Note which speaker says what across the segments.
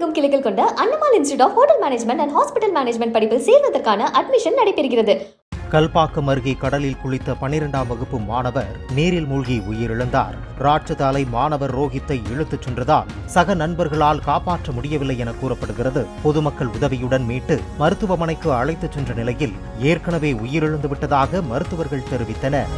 Speaker 1: தமிழகமெங்கும் கிளைகள் கொண்ட Annamal institute of hotel management and hospital management படிப்பில் சேர்வதற்கான அட்மிஷன் நடைபெறுகிறது.
Speaker 2: கல்பாக்கம் அருகே கடலில் குளித்த 12ஆம் வகுப்பு மாணவர் நீரில் மூழ்கி உயிரிழந்தார். ராட்சதாலை மாணவர் ரோஹித்தை இழுத்துச் சென்றதால் சக நண்பர்களால் காப்பாற்ற முடியவில்லை என கூறப்படுகிறது. பொதுமக்கள் உதவியுடன் மீட்டு மருத்துவமனைக்கு அழைத்துச் சென்ற நிலையில் ஏற்கனவே உயிரிழந்து விட்டதாக மருத்துவர்கள் தெரிவித்தனர்.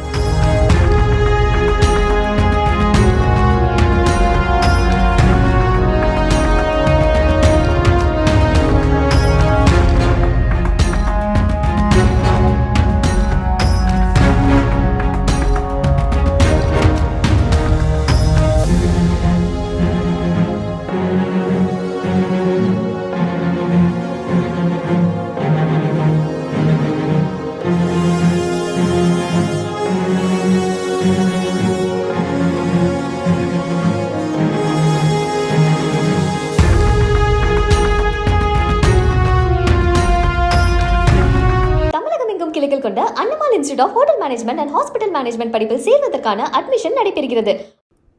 Speaker 1: கிளைகள் கொண்ட Annamal institute of hotel management and hospital management படிப்பில் சேர்வதற்கான அட்மிஷன் நடைபெறுகிறது.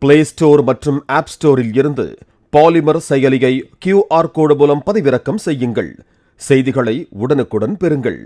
Speaker 3: பிளே ஸ்டோர் மற்றும் ஆப் ஸ்டோரில் இருந்து பாலிமர் செயலியை QR கோடு மூலம் பதிவிறக்கம் செய்யுங்கள். செய்திகளை உடனுக்குடன் பெறுங்கள்.